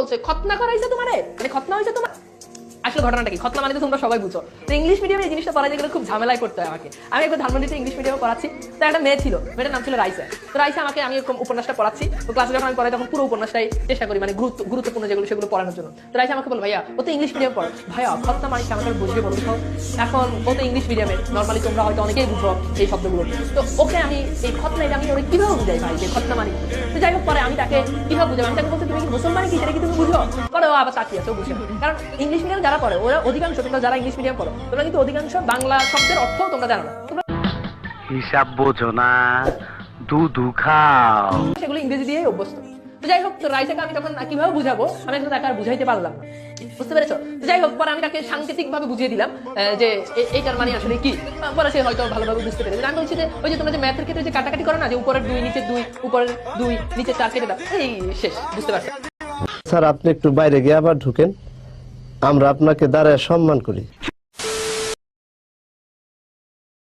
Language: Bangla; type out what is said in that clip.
বলছে খতনা করাইছে তোমারে, মানে খতনা হয়েছে তোমার। আসলে ঘটনাটা কি, খতনা মানে তো তোমরা সবাই বুঝো। তো ইংলিশ মিডিয়ামে এই জিনিসটা পড়াইতে গেলে খুব ঝামেলায় করতে হয় আমাকে। আমি একবার ধানমন্ডিতে ইংলিশ মিডিয়ামে পড়াচ্ছি, তো একটা মেয়ে ছিল, মেয়েটার নাম ছিল রাইসা। তো রাইসা আমাকে, আমি উপন্যাসটা পড়াচ্ছি, তো ক্লাসে যখন আমি পড়াই তখন পুরো উপন্যাসটাই চেষ্টা করি মানে গুরুত্বপূর্ণ যেগুলো সেগুলো পড়ানোর জন্য। তো রাইসা আমাকে বল, ভাইয়া ও তো ইংলিশ মিডিয়াম পড়ো, ভাইয়া খতনা মানে আমাকে বুঝিয়ে বলুন তো। এখন ও তো ইংলিশ মিডিয়ামে, নর্মালি তোমরা হয়তো অনেকেই বুঝো এই শব্দগুলো। তো ওকে আমি এই খতনা, এটা আমি ওরা কিভাবে বুঝাই ভাই যে খতনা মানে কি? তো যাই হোক, পরে আমি তাকে কিভাবে বুঝাই, আমি তাকে বলছি তুমি কি মুসলমান কি, সেটা কি তুমি বুঝো? পরে ও আবার তাকিয়ে আছে, ও বুঝে না। কারণ ইংলিশ মিডিয়াম যারা পড়ে ওরা অধিকাংশ, তোমরা যারা ইংলিশ মিডিয়াম পড়ো তোমরা কিন্তু অধিকাংশ বাংলা শব্দের অর্থ তোমরা জানো না, তোমরা হিসাব বোঝো না, দুধু খাও, সেগুলো ইংরেজি দিয়ে অভ্যস্ত। তো যাই হোক, তো রাইসাকে আমি তখন কিভাবে বুঝাবো আমি কিন্তু তাকে আর বুঝাইতে পারলাম না, বুঝতে পেরেছো? তো যাই হোক, পরে আমি তাকে সাংকেতিক ভাবে বুঝিয়ে দিলাম যে এইটার মানে আসলে কি। পরে সে হয়তো ভালোভাবে বুঝতে পেরেছে। আমি বলছি যে ওই যে তোমরা যে ম্যাথের ক্ষেত্রে যে কাটাকাটি করো না, যে উপরের 2 নিচের 2, উপরের 2 নিচের 4 কেটে দাও, এই শেষ, বুঝতে পারছো? স্যার আপনি একটু বাইরে গিয়ে আবার ঢুকেন, আমরা আপনাকে দাঁড়ায় সম্মান করি।